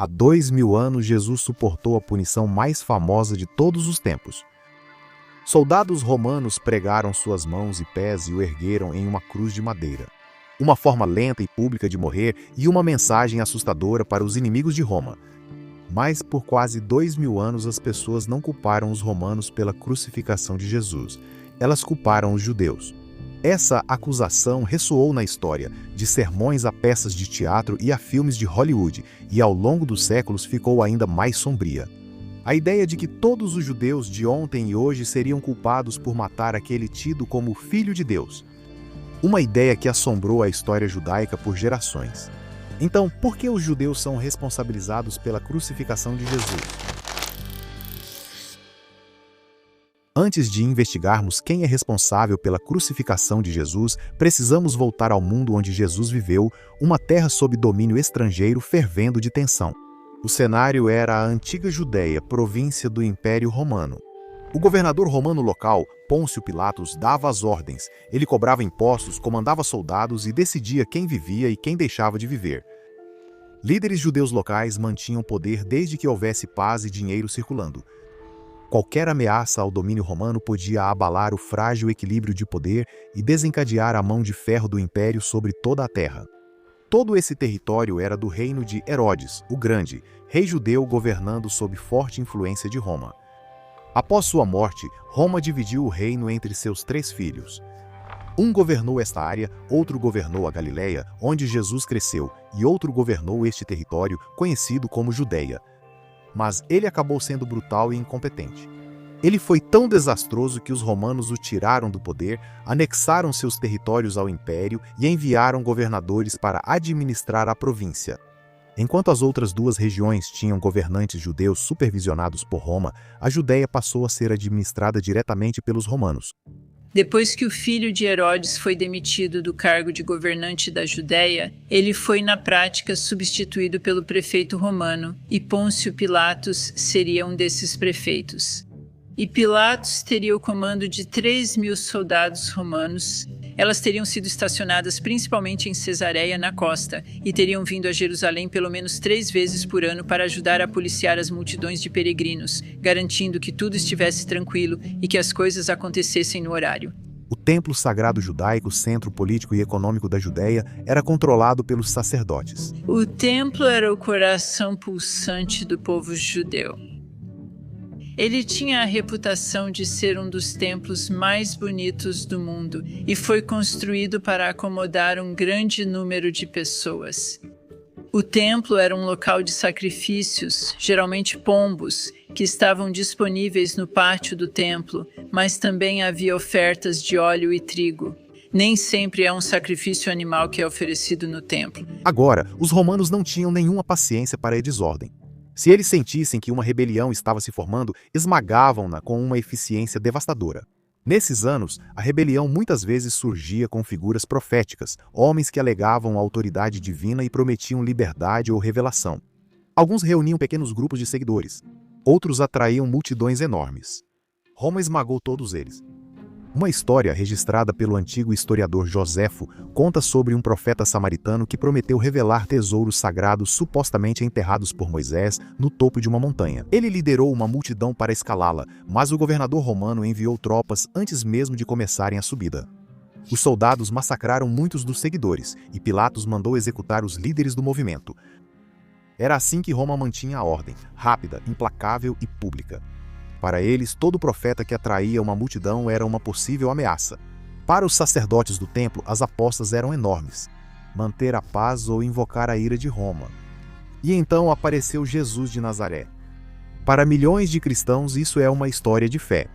Há 2000 anos, Jesus suportou a punição mais famosa de todos os tempos. Soldados romanos pregaram suas mãos e pés e o ergueram em uma cruz de madeira. Uma forma lenta e pública de morrer e uma mensagem assustadora para os inimigos de Roma. Mas por quase 2000 anos as pessoas não culparam os romanos pela crucificação de Jesus. Elas culparam os judeus. Essa acusação ressoou na história, de sermões a peças de teatro e a filmes de Hollywood, e ao longo dos séculos ficou ainda mais sombria. A ideia de que todos os judeus de ontem e hoje seriam culpados por matar aquele tido como Filho de Deus. Uma ideia que assombrou a história judaica por gerações. Então, por que os judeus são responsabilizados pela crucificação de Jesus? Antes de investigarmos quem é responsável pela crucificação de Jesus, precisamos voltar ao mundo onde Jesus viveu, uma terra sob domínio estrangeiro fervendo de tensão. O cenário era a antiga Judéia, província do Império Romano. O governador romano local, Pôncio Pilatos, dava as ordens. Ele cobrava impostos, comandava soldados e decidia quem vivia e quem deixava de viver. Líderes judeus locais mantinham poder desde que houvesse paz e dinheiro circulando. Qualquer ameaça ao domínio romano podia abalar o frágil equilíbrio de poder e desencadear a mão de ferro do império sobre toda a terra. Todo esse território era do reino de Herodes, o Grande, rei judeu governando sob forte influência de Roma. Após sua morte, Roma dividiu o reino entre seus 3 filhos. Um governou esta área, outro governou a Galileia, onde Jesus cresceu, e outro governou este território, conhecido como Judeia. Mas ele acabou sendo brutal e incompetente. Ele foi tão desastroso que os romanos o tiraram do poder, anexaram seus territórios ao império e enviaram governadores para administrar a província. Enquanto as outras 2 regiões tinham governantes judeus supervisionados por Roma, a Judéia passou a ser administrada diretamente pelos romanos. Depois que o filho de Herodes foi demitido do cargo de governante da Judéia, ele foi na prática substituído pelo prefeito romano, e Pôncio Pilatos seria um desses prefeitos. E Pilatos teria o comando de 3.000 soldados romanos. Elas teriam sido estacionadas principalmente em Cesareia, na costa, e teriam vindo a Jerusalém pelo menos 3 vezes por ano para ajudar a policiar as multidões de peregrinos, garantindo que tudo estivesse tranquilo e que as coisas acontecessem no horário. O templo sagrado judaico, centro político e econômico da Judéia, era controlado pelos sacerdotes. O templo era o coração pulsante do povo judeu. Ele tinha a reputação de ser um dos templos mais bonitos do mundo e foi construído para acomodar um grande número de pessoas. O templo era um local de sacrifícios, geralmente pombos, que estavam disponíveis no pátio do templo, mas também havia ofertas de óleo e trigo. Nem sempre é um sacrifício animal que é oferecido no templo. Agora, os romanos não tinham nenhuma paciência para a desordem. Se eles sentissem que uma rebelião estava se formando, esmagavam-na com uma eficiência devastadora. Nesses anos, a rebelião muitas vezes surgia com figuras proféticas, homens que alegavam autoridade divina e prometiam liberdade ou revelação. Alguns reuniam pequenos grupos de seguidores, outros atraíam multidões enormes. Roma esmagou todos eles. Uma história registrada pelo antigo historiador Joséfo conta sobre um profeta samaritano que prometeu revelar tesouros sagrados supostamente enterrados por Moisés no topo de uma montanha. Ele liderou uma multidão para escalá-la, mas o governador romano enviou tropas antes mesmo de começarem a subida. Os soldados massacraram muitos dos seguidores e Pilatos mandou executar os líderes do movimento. Era assim que Roma mantinha a ordem, rápida, implacável e pública. Para eles, todo profeta que atraía uma multidão era uma possível ameaça. Para os sacerdotes do templo, as apostas eram enormes: manter a paz ou invocar a ira de Roma. E então apareceu Jesus de Nazaré. Para milhões de cristãos, isso é uma história de fé.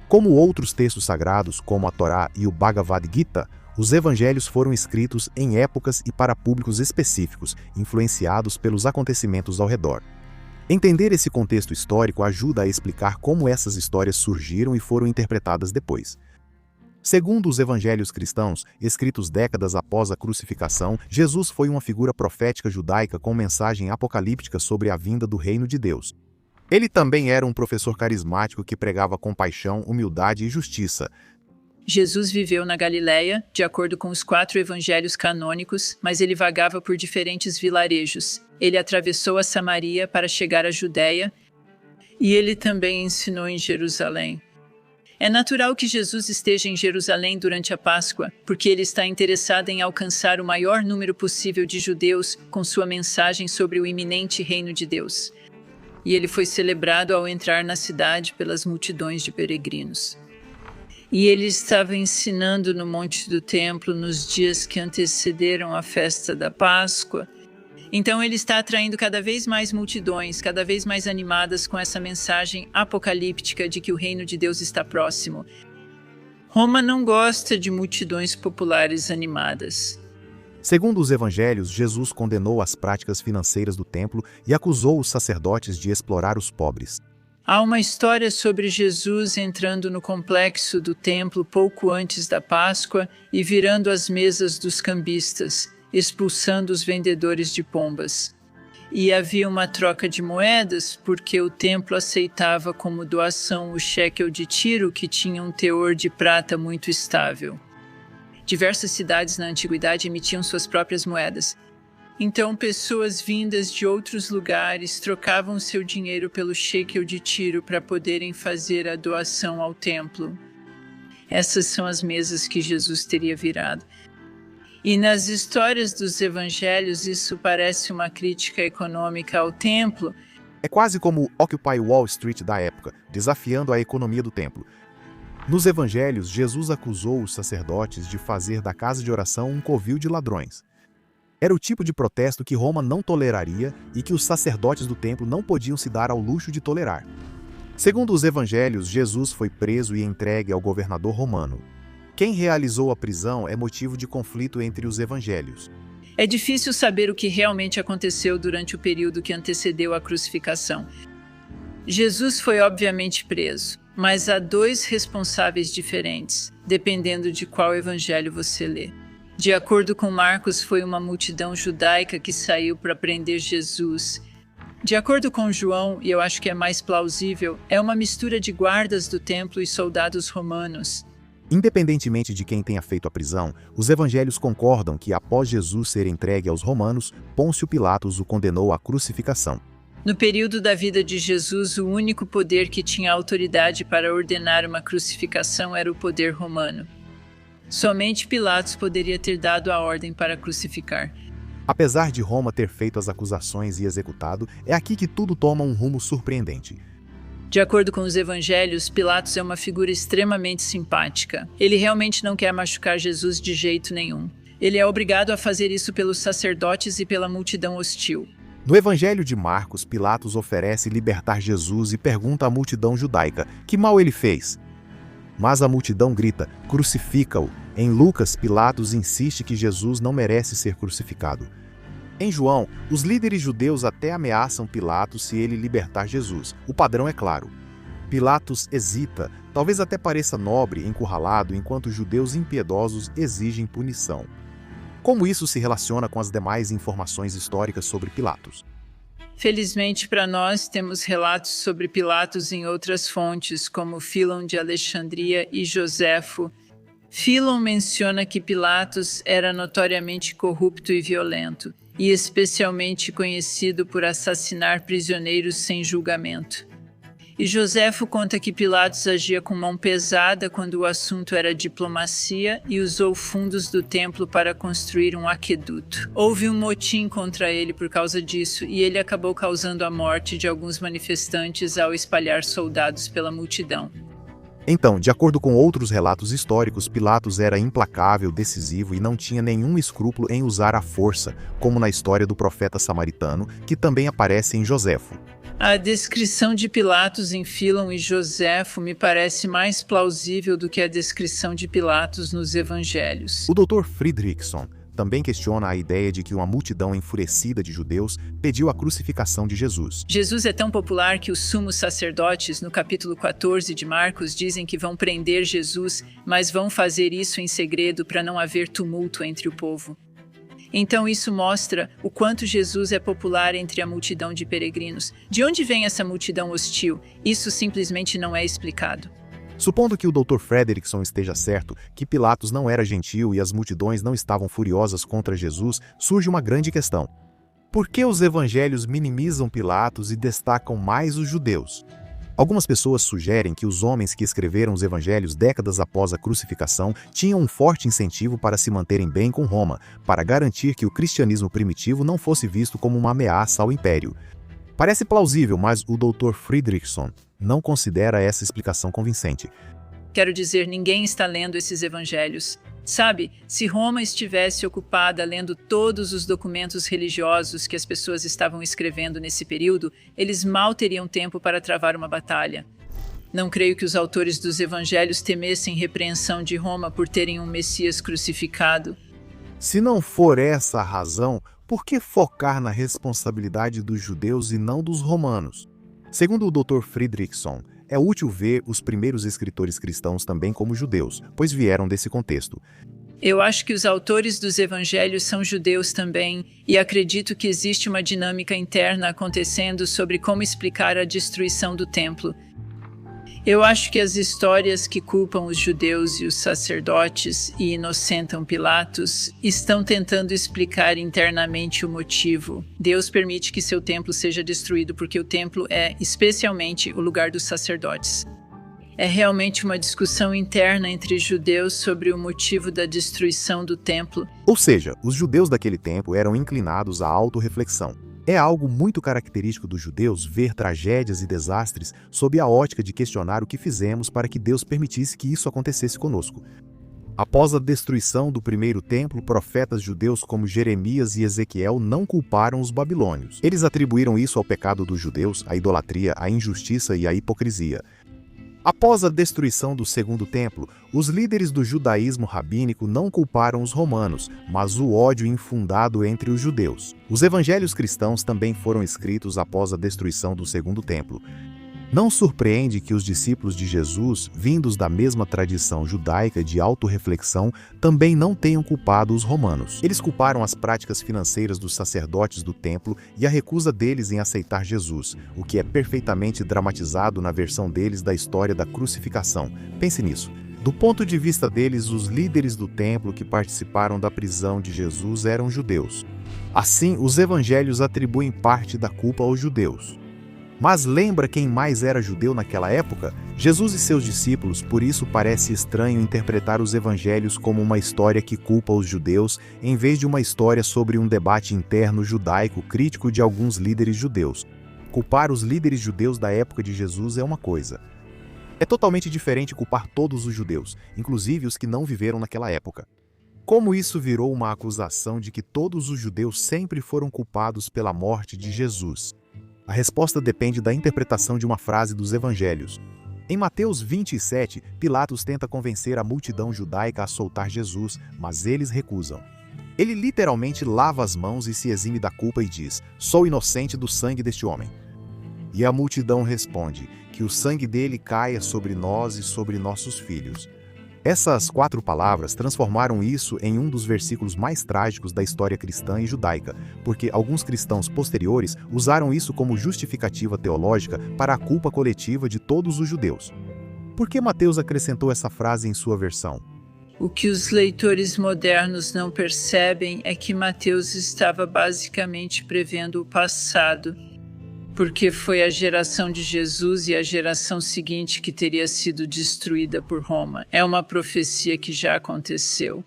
Como outros textos sagrados, como a Torá e o Bhagavad Gita, os evangelhos foram escritos em épocas e para públicos específicos, influenciados pelos acontecimentos ao redor. Entender esse contexto histórico ajuda a explicar como essas histórias surgiram e foram interpretadas depois. Segundo os evangelhos cristãos, escritos décadas após a crucificação, Jesus foi uma figura profética judaica com mensagem apocalíptica sobre a vinda do reino de Deus. Ele também era um professor carismático que pregava compaixão, humildade e justiça. Jesus viveu na Galileia, de acordo com os 4 evangelhos canônicos, mas ele vagava por diferentes vilarejos. Ele atravessou a Samaria para chegar à Judéia e ele também ensinou em Jerusalém. É natural que Jesus esteja em Jerusalém durante a Páscoa, porque ele está interessado em alcançar o maior número possível de judeus com sua mensagem sobre o iminente reino de Deus. E ele foi celebrado ao entrar na cidade pelas multidões de peregrinos. E ele estava ensinando no Monte do Templo nos dias que antecederam a festa da Páscoa. Então ele está atraindo cada vez mais multidões, cada vez mais animadas com essa mensagem apocalíptica de que o reino de Deus está próximo. Roma não gosta de multidões populares animadas. Segundo os evangelhos, Jesus condenou as práticas financeiras do templo e acusou os sacerdotes de explorar os pobres. Há uma história sobre Jesus entrando no complexo do templo pouco antes da Páscoa e virando as mesas dos cambistas, expulsando os vendedores de pombas. E havia uma troca de moedas, porque o templo aceitava como doação o shekel de Tiro, que tinha um teor de prata muito estável. Diversas cidades na antiguidade emitiam suas próprias moedas. Então, pessoas vindas de outros lugares trocavam seu dinheiro pelo shekel de Tiro para poderem fazer a doação ao templo. Essas são as mesas que Jesus teria virado. E nas histórias dos evangelhos, isso parece uma crítica econômica ao templo. É quase como o Occupy Wall Street da época, desafiando a economia do templo. Nos evangelhos, Jesus acusou os sacerdotes de fazer da casa de oração um covil de ladrões. Era o tipo de protesto que Roma não toleraria e que os sacerdotes do templo não podiam se dar ao luxo de tolerar. Segundo os evangelhos, Jesus foi preso e entregue ao governador romano. Quem realizou a prisão é motivo de conflito entre os evangelhos. É difícil saber o que realmente aconteceu durante o período que antecedeu a crucificação. Jesus foi obviamente preso, mas há dois responsáveis diferentes, dependendo de qual evangelho você lê. De acordo com Marcos, foi uma multidão judaica que saiu para prender Jesus. De acordo com João, e eu acho que é mais plausível, é uma mistura de guardas do templo e soldados romanos. Independentemente de quem tenha feito a prisão, os evangelhos concordam que após Jesus ser entregue aos romanos, Pôncio Pilatos o condenou à crucificação. No período da vida de Jesus, o único poder que tinha autoridade para ordenar uma crucificação era o poder romano. Somente Pilatos poderia ter dado a ordem para crucificar. Apesar de Roma ter feito as acusações e executado, é aqui que tudo toma um rumo surpreendente. De acordo com os evangelhos, Pilatos é uma figura extremamente simpática. Ele realmente não quer machucar Jesus de jeito nenhum. Ele é obrigado a fazer isso pelos sacerdotes e pela multidão hostil. No evangelho de Marcos, Pilatos oferece libertar Jesus e pergunta à multidão judaica que mal ele fez. Mas a multidão grita, crucifica-o. Em Lucas, Pilatos insiste que Jesus não merece ser crucificado. Em João, os líderes judeus até ameaçam Pilatos se ele libertar Jesus. O padrão é claro. Pilatos hesita, talvez até pareça nobre, encurralado, enquanto os judeus impiedosos exigem punição. Como isso se relaciona com as demais informações históricas sobre Pilatos? Felizmente para nós, temos relatos sobre Pilatos em outras fontes, como Fílon de Alexandria e Joséfo. Fílon menciona que Pilatos era notoriamente corrupto e violento, e especialmente conhecido por assassinar prisioneiros sem julgamento. E Joséfo conta que Pilatos agia com mão pesada quando o assunto era diplomacia e usou fundos do templo para construir um aqueduto. Houve um motim contra ele por causa disso e ele acabou causando a morte de alguns manifestantes ao espalhar soldados pela multidão. Então, de acordo com outros relatos históricos, Pilatos era implacável, decisivo e não tinha nenhum escrúpulo em usar a força, como na história do profeta samaritano, que também aparece em Joséfo. A descrição de Pilatos em Fílon e Joséfo me parece mais plausível do que a descrição de Pilatos nos evangelhos. O Dr. Fridriksson também questiona a ideia de que uma multidão enfurecida de judeus pediu a crucificação de Jesus. Jesus é tão popular que os sumos sacerdotes, no capítulo 14 de Marcos, dizem que vão prender Jesus, mas vão fazer isso em segredo para não haver tumulto entre o povo. Então isso mostra o quanto Jesus é popular entre a multidão de peregrinos. De onde vem essa multidão hostil? Isso simplesmente não é explicado. Supondo que o Dr. Fredrickson esteja certo, que Pilatos não era gentil e as multidões não estavam furiosas contra Jesus, surge uma grande questão. Por que os evangelhos minimizam Pilatos e destacam mais os judeus? Algumas pessoas sugerem que os homens que escreveram os evangelhos décadas após a crucificação tinham um forte incentivo para se manterem bem com Roma, para garantir que o cristianismo primitivo não fosse visto como uma ameaça ao império. Parece plausível, mas o Dr. Fridriksson não considera essa explicação convincente. Quero dizer, ninguém está lendo esses evangelhos. Sabe, se Roma estivesse ocupada lendo todos os documentos religiosos que as pessoas estavam escrevendo nesse período, eles mal teriam tempo para travar uma batalha. Não creio que os autores dos evangelhos temessem repreensão de Roma por terem um Messias crucificado. Se não for essa a razão, por que focar na responsabilidade dos judeus e não dos romanos? Segundo o Dr. Fridriksson, é útil ver os primeiros escritores cristãos também como judeus, pois vieram desse contexto. Eu acho que os autores dos evangelhos são judeus também, e acredito que existe uma dinâmica interna acontecendo sobre como explicar a destruição do templo. Eu acho que as histórias que culpam os judeus e os sacerdotes e inocentam Pilatos estão tentando explicar internamente o motivo. Deus permite que seu templo seja destruído porque o templo é, especialmente, o lugar dos sacerdotes. É realmente uma discussão interna entre judeus sobre o motivo da destruição do templo. Ou seja, os judeus daquele tempo eram inclinados à autorreflexão. É algo muito característico dos judeus ver tragédias e desastres sob a ótica de questionar o que fizemos para que Deus permitisse que isso acontecesse conosco. Após a destruição do primeiro templo, profetas judeus como Jeremias e Ezequiel não culparam os babilônios. Eles atribuíram isso ao pecado dos judeus, à idolatria, à injustiça e à hipocrisia. Após a destruição do segundo templo, os líderes do judaísmo rabínico não culparam os romanos, mas o ódio infundado entre os judeus. Os evangelhos cristãos também foram escritos após a destruição do segundo templo. Não surpreende que os discípulos de Jesus, vindos da mesma tradição judaica de autorreflexão, também não tenham culpado os romanos. Eles culparam as práticas financeiras dos sacerdotes do templo e a recusa deles em aceitar Jesus, o que é perfeitamente dramatizado na versão deles da história da crucificação. Pense nisso. Do ponto de vista deles, os líderes do templo que participaram da prisão de Jesus eram judeus. Assim, os evangelhos atribuem parte da culpa aos judeus. Mas lembra quem mais era judeu naquela época? Jesus e seus discípulos, por isso parece estranho interpretar os evangelhos como uma história que culpa os judeus, em vez de uma história sobre um debate interno judaico crítico de alguns líderes judeus. Culpar os líderes judeus da época de Jesus é uma coisa. É totalmente diferente culpar todos os judeus, inclusive os que não viveram naquela época. Como isso virou uma acusação de que todos os judeus sempre foram culpados pela morte de Jesus? A resposta depende da interpretação de uma frase dos evangelhos. Em Mateus 27, Pilatos tenta convencer a multidão judaica a soltar Jesus, mas eles recusam. Ele literalmente lava as mãos e se exime da culpa e diz: "Sou inocente do sangue deste homem." E a multidão responde: "Que o sangue dele caia sobre nós e sobre nossos filhos." Essas 4 palavras transformaram isso em um dos versículos mais trágicos da história cristã e judaica, porque alguns cristãos posteriores usaram isso como justificativa teológica para a culpa coletiva de todos os judeus. Por que Mateus acrescentou essa frase em sua versão? O que os leitores modernos não percebem é que Mateus estava basicamente prevendo o passado, porque foi a geração de Jesus e a geração seguinte que teria sido destruída por Roma. É uma profecia que já aconteceu.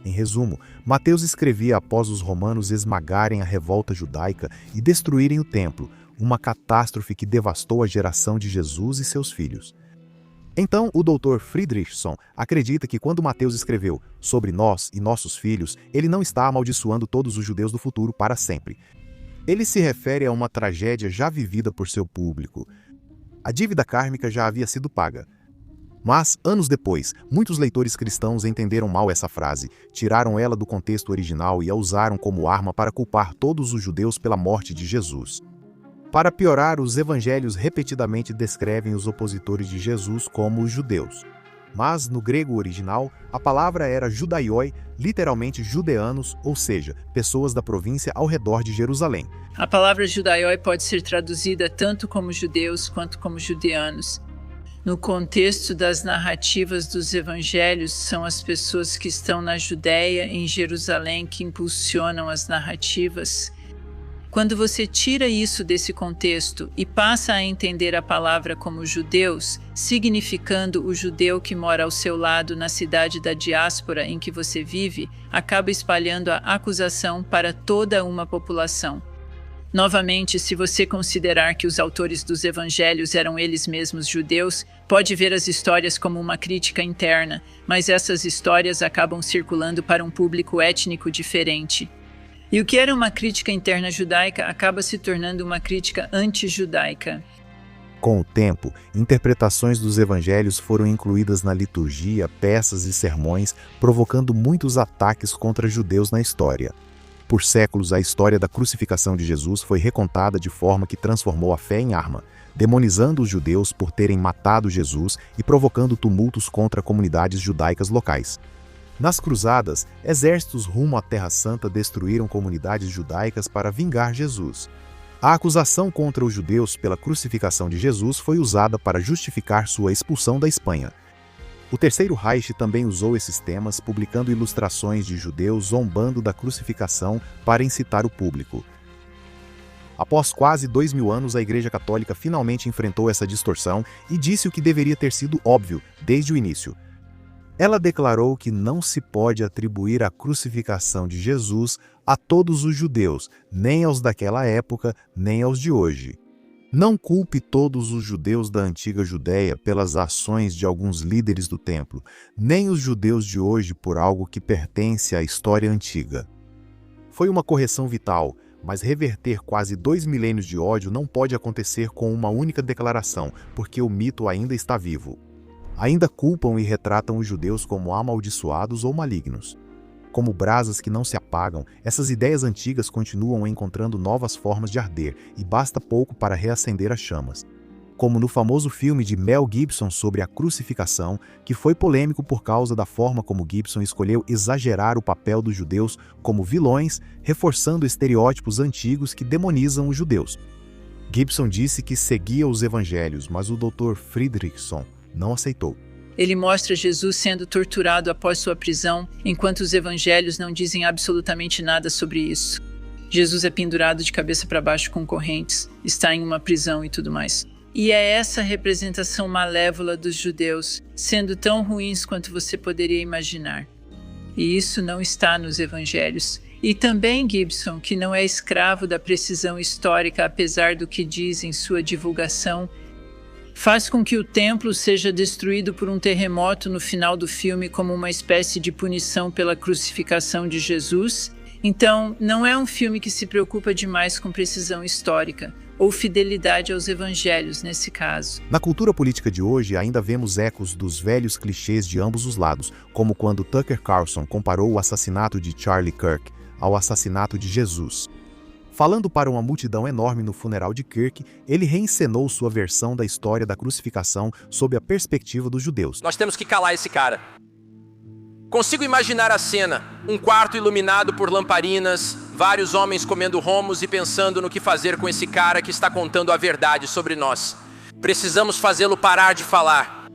Em resumo, Mateus escrevia após os romanos esmagarem a revolta judaica e destruírem o templo, uma catástrofe que devastou a geração de Jesus e seus filhos. Então, o Dr. Fridriksson acredita que quando Mateus escreveu sobre nós e nossos filhos, ele não está amaldiçoando todos os judeus do futuro para sempre. Ele se refere a uma tragédia já vivida por seu público. A dívida kármica já havia sido paga. Mas, anos depois, muitos leitores cristãos entenderam mal essa frase, tiraram ela do contexto original e a usaram como arma para culpar todos os judeus pela morte de Jesus. Para piorar, os evangelhos repetidamente descrevem os opositores de Jesus como os judeus. Mas, no grego original, a palavra era judaioi, literalmente judeanos, ou seja, pessoas da província ao redor de Jerusalém. A palavra judaioi pode ser traduzida tanto como judeus quanto como judeanos. No contexto das narrativas dos evangelhos, são as pessoas que estão na Judéia, em Jerusalém, que impulsionam as narrativas. Quando você tira isso desse contexto e passa a entender a palavra como judeus, significando o judeu que mora ao seu lado na cidade da diáspora em que você vive, acaba espalhando a acusação para toda uma população. Novamente, se você considerar que os autores dos evangelhos eram eles mesmos judeus, pode ver as histórias como uma crítica interna, mas essas histórias acabam circulando para um público étnico diferente. E o que era uma crítica interna judaica acaba se tornando uma crítica anti-judaica. Com o tempo, interpretações dos evangelhos foram incluídas na liturgia, peças e sermões, provocando muitos ataques contra judeus na história. Por séculos, a história da crucificação de Jesus foi recontada de forma que transformou a fé em arma, demonizando os judeus por terem matado Jesus e provocando tumultos contra comunidades judaicas locais. Nas cruzadas, exércitos rumo à Terra Santa destruíram comunidades judaicas para vingar Jesus. A acusação contra os judeus pela crucificação de Jesus foi usada para justificar sua expulsão da Espanha. O Terceiro Reich também usou esses temas, publicando ilustrações de judeus zombando da crucificação para incitar o público. Após quase 2000 anos, a Igreja Católica finalmente enfrentou essa distorção e disse o que deveria ter sido óbvio desde o início. Ela declarou que não se pode atribuir a crucificação de Jesus a todos os judeus, nem aos daquela época, nem aos de hoje. Não culpe todos os judeus da antiga Judéia pelas ações de alguns líderes do templo, nem os judeus de hoje por algo que pertence à história antiga. Foi uma correção vital, mas reverter quase 2 milênios de ódio não pode acontecer com uma única declaração, porque o mito ainda está vivo. Ainda culpam e retratam os judeus como amaldiçoados ou malignos. Como brasas que não se apagam, essas ideias antigas continuam encontrando novas formas de arder, e basta pouco para reacender as chamas. Como no famoso filme de Mel Gibson sobre a crucificação, que foi polêmico por causa da forma como Gibson escolheu exagerar o papel dos judeus como vilões, reforçando estereótipos antigos que demonizam os judeus. Gibson disse que seguia os evangelhos, mas o Dr. Friedrichson não aceitou. Ele mostra Jesus sendo torturado após sua prisão, enquanto os evangelhos não dizem absolutamente nada sobre isso. Jesus é pendurado de cabeça para baixo com correntes, está em uma prisão e tudo mais. E é essa representação malévola dos judeus, sendo tão ruins quanto você poderia imaginar. E isso não está nos evangelhos. E também Gibson, que não é escravo da precisão histórica apesar do que diz em sua divulgação, faz com que o templo seja destruído por um terremoto no final do filme como uma espécie de punição pela crucificação de Jesus. Então, não é um filme que se preocupa demais com precisão histórica, ou fidelidade aos evangelhos nesse caso. Na cultura política de hoje, ainda vemos ecos dos velhos clichês de ambos os lados, como quando Tucker Carlson comparou o assassinato de Charlie Kirk ao assassinato de Jesus. Falando para uma multidão enorme no funeral de Kirk, ele reencenou sua versão da história da crucificação sob a perspectiva dos judeus. Nós temos que calar esse cara. Consigo imaginar a cena, um quarto iluminado por lamparinas, vários homens comendo romos e pensando no que fazer com esse cara que está contando a verdade sobre nós. Precisamos fazê-lo parar de falar.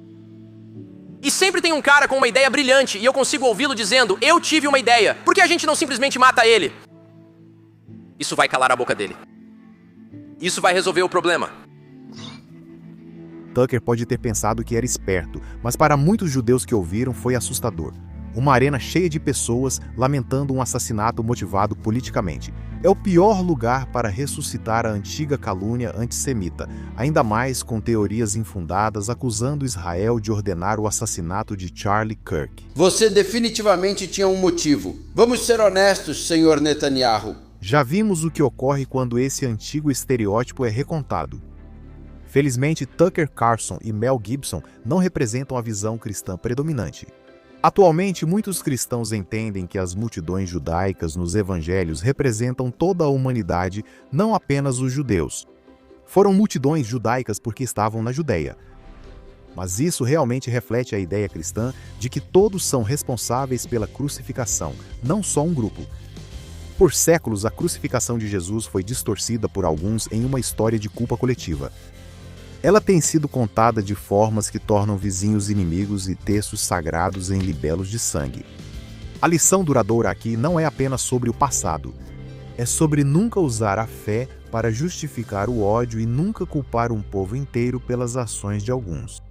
E sempre tem um cara com uma ideia brilhante e eu consigo ouvi-lo dizendo, eu tive uma ideia, por que a gente não simplesmente mata ele? Isso vai calar a boca dele. Isso vai resolver o problema. Tucker pode ter pensado que era esperto, mas para muitos judeus que ouviram foi assustador. Uma arena cheia de pessoas lamentando um assassinato motivado politicamente. É o pior lugar para ressuscitar a antiga calúnia antissemita, ainda mais com teorias infundadas acusando Israel de ordenar o assassinato de Charlie Kirk. Você definitivamente tinha um motivo. Vamos ser honestos, senhor Netanyahu. Já vimos o que ocorre quando esse antigo estereótipo é recontado. Felizmente, Tucker Carlson e Mel Gibson não representam a visão cristã predominante. Atualmente, muitos cristãos entendem que as multidões judaicas nos evangelhos representam toda a humanidade, não apenas os judeus. Foram multidões judaicas porque estavam na Judéia. Mas isso realmente reflete a ideia cristã de que todos são responsáveis pela crucificação, não só um grupo. Por séculos, a crucificação de Jesus foi distorcida por alguns em uma história de culpa coletiva. Ela tem sido contada de formas que tornam vizinhos inimigos e textos sagrados em libelos de sangue. A lição duradoura aqui não é apenas sobre o passado. é sobre nunca usar a fé para justificar o ódio e nunca culpar um povo inteiro pelas ações de alguns.